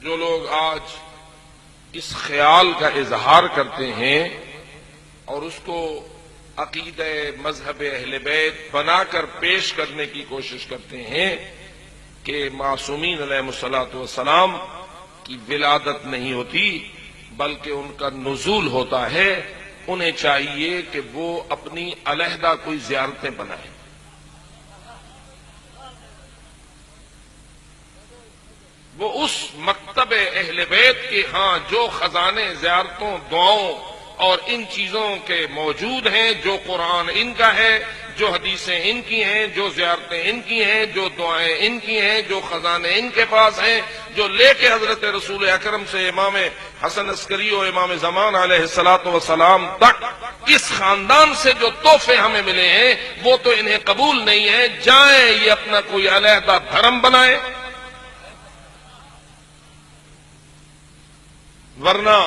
جو لوگ آج اس خیال کا اظہار کرتے ہیں اور اس کو عقیدہ مذہب اہل بیت بنا کر پیش کرنے کی کوشش کرتے ہیں کہ معصومین علیہ الصلوۃ والسلام کی ولادت نہیں ہوتی بلکہ ان کا نزول ہوتا ہے، انہیں چاہیے کہ وہ اپنی علیحدہ کوئی زیارتیں بنائیں۔ وہ اس مکتب اہل بیت کے ہاں جو خزانے زیارتوں، دعاؤں اور ان چیزوں کے موجود ہیں، جو قرآن ان کا ہے، جو حدیثیں ان کی ہیں، جو زیارتیں ان کی ہیں، جو دعائیں ان کی ہیں، جو خزانے ان کے پاس ہیں، جو لے کے حضرت رسول اکرم سے امام حسن عسکری و امام زمان علیہ الصلوۃ والسلام تک اس خاندان سے جو تحفے ہمیں ملے ہیں وہ تو انہیں قبول نہیں ہے، جائیں یہ اپنا کوئی علیحدہ دھرم بنائیں، ورنہ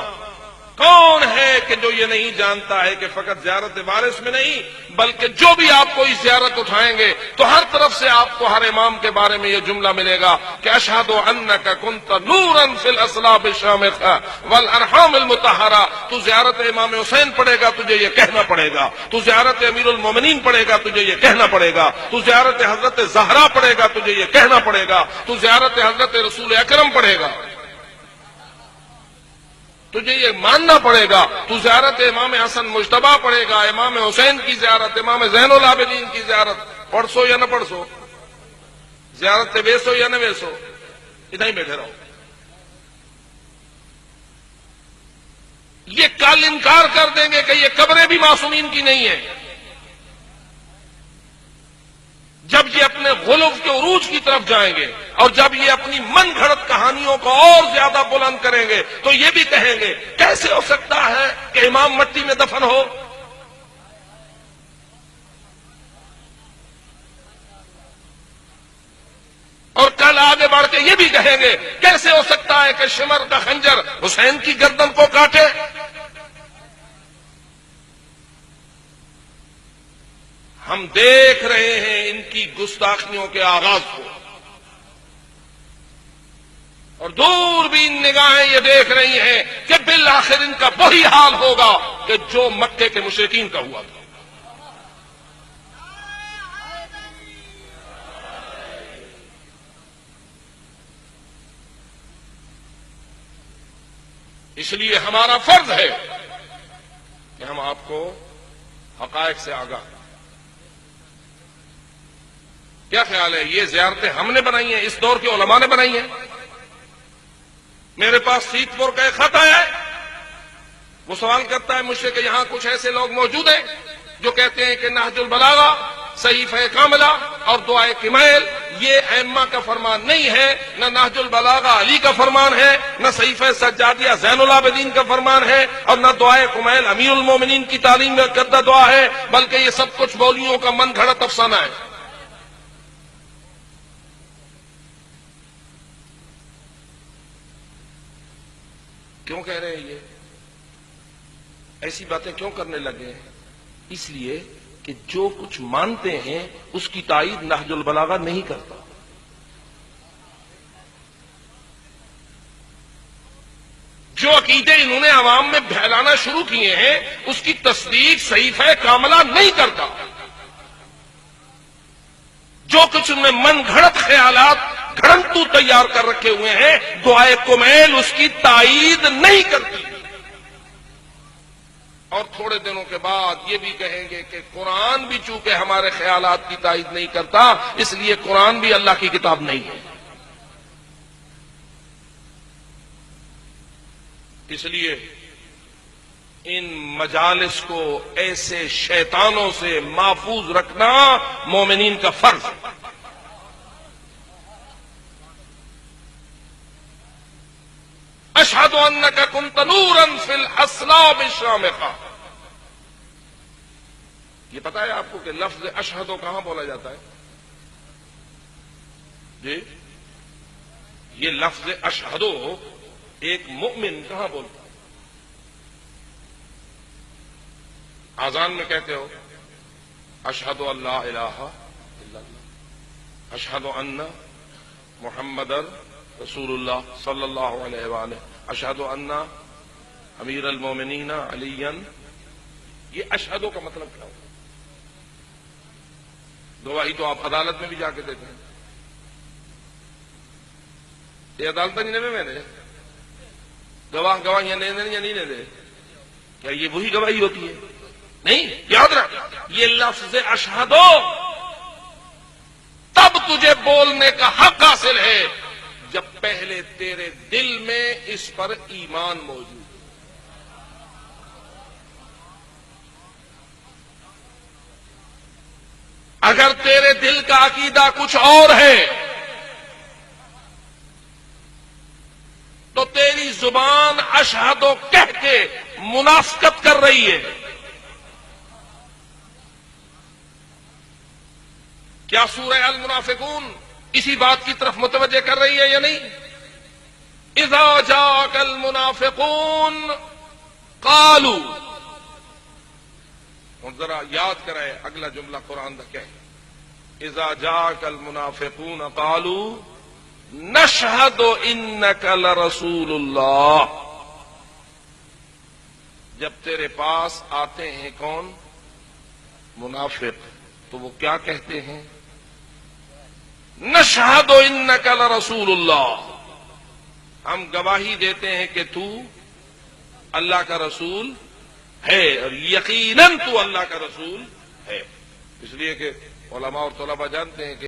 کون ہے کہ جو یہ نہیں جانتا ہے کہ فقط زیارت وارث میں نہیں بلکہ جو بھی آپ کو اس زیارت اٹھائیں گے تو ہر طرف سے آپ کو ہر امام کے بارے میں یہ جملہ ملے گا کہ اشہد انک کنت نورا فی الاصلاب الشامخہ والارحام المطہرہ۔ تو زیارت امام حسین پڑھے گا تجھے یہ کہنا پڑے گا، تو زیارت امیر المومنین پڑھے گا تجھے یہ کہنا پڑے گا، تو زیارت حضرت زہرا پڑھے گا تجھے یہ کہنا پڑے گا، تو زیارت حضرت رسول اکرم پڑھے گا تجھے یہ ماننا پڑے گا، تو زیارت امام حسن مجتبیٰ پڑھے گا، امام حسین کی زیارت، امام زین العابدین کی زیارت، پڑھ سو یا نہ پڑھ سو، زیارت ویسو یا نہ ویسو، ادھر ہی بیٹھے رہو۔ یہ کل انکار کر دیں گے کہ یہ قبریں بھی معصومین کی نہیں ہیں، جب یہ اپنے غلو کے عروج کی طرف جائیں گے اور جب یہ اپنی من گھڑت کہانیوں کو اور زیادہ بلند کریں گے تو یہ بھی کہیں گے کیسے ہو سکتا ہے کہ امام مٹی میں دفن ہو، اور کل آگے بڑھ کے یہ بھی کہیں گے کیسے ہو سکتا ہے کہ شمر کا خنجر حسین کی گردن کو کاٹے۔ ہم دیکھ رہے ہیں ان کی گستاخیوں کے آغاز کو، اور دور بھی ان نگاہیں یہ دیکھ رہی ہیں کہ بالآخر ان کا وہی حال ہوگا کہ جو مکے کے مشرکین کا ہوا تھا۔ اس لیے ہمارا فرض ہے کہ ہم آپ کو حقائق سے آگاہ۔ کیا خیال ہے یہ زیارتیں ہم نے بنائی ہیں، اس دور کے علماء نے بنائی ہیں؟ میرے پاس سیت پور کا ایک خط آیا ہے، وہ سوال کرتا ہے مجھ سے کہ یہاں کچھ ایسے لوگ موجود ہیں جو کہتے ہیں کہ نہج البلاغہ، صحیفہ کاملہ اور دعائے کمیل یہ ائمہ کا فرمان نہیں ہے، نہ نہج البلاغہ علی کا فرمان ہے، نہ صحیفہ سجادیہ زین العابدین کا فرمان ہے، اور نہ دعائے کمیل امیر المومنین کی تعلیم میں کردہ دعا ہے، بلکہ یہ سب کچھ مولویوں کا من گھڑت افسانہ ہے۔ کیوں کہہ رہے ہیں یہ ایسی باتیں کیوں کرنے لگے ہیں؟ اس لیے کہ جو کچھ مانتے ہیں اس کی تائید نہج البلاغہ نہیں کرتا، جو عقیدے انہوں نے عوام میں پھیلانا شروع کیے ہیں اس کی تصدیق صحیفہ کاملہ نہیں کرتا، جو کچھ ان میں من گھڑت خیالات گھڑنتو تیار کر رکھے ہوئے ہیں دعائے کمیل اس کی تائید نہیں کرتی، اور تھوڑے دنوں کے بعد یہ بھی کہیں گے کہ قرآن بھی چونکہ ہمارے خیالات کی تائید نہیں کرتا اس لیے قرآن بھی اللہ کی کتاب نہیں ہے۔ اس لیے ان مجالس کو ایسے شیطانوں سے محفوظ رکھنا مومنین کا فرض ہے۔ اشہد انک کنت نورا فی الاصلاب الشامخہ، یہ پتا ہے آپ کو کہ لفظ اشہدو کہاں بولا جاتا ہے؟ جی یہ لفظ اشہدو ایک مؤمن کہاں بولتا ہے؟ آذان میں کہتے ہو اشہد ان لا الہ الا اللہ، اشہد ان محمد رسول اللہ صلی اللہ علیہ وآلہ اشہد ان امیر المومنین علی، یہ اشہدوں کا مطلب کیا ہوتا ہے؟ گواہی تو آپ عدالت میں بھی جا کے دیتے ہیں. یہ عدالت نہیں دے میں گواہ گواہیاں دے دیں یا نہیں دے؟ کیا یہ وہی گواہی ہوتی ہے؟ نہیں. یاد رکھ، یہ لفظ اشہدو تب تجھے بولنے کا حق حاصل ہے جب پہلے تیرے دل میں اس پر ایمان موجود ہے. اگر تیرے دل کا عقیدہ کچھ اور ہے تو تیری زبان اشہدو کہہ کے منافقت کر رہی ہے. کیا سورہ المنافقون اسی بات کی طرف متوجہ کر رہی ہے یا نہیں؟ اذا جاءک المنافقون قالوا، اور ذرا یاد کرائے اگلا جملہ قرآن کا کیا ہے؟ اذا جاءک المنافقون قالوا نشہد انک لرسول اللہ. جب تیرے پاس آتے ہیں کون؟ منافق، تو وہ کیا کہتے ہیں؟ نشہد انک لرسول اللہ، ہم گواہی دیتے ہیں کہ تو اللہ کا رسول ہے، اور یقیناً تو اللہ کا رسول ہے. اس لیے کہ علماء اور طلباء جانتے ہیں کہ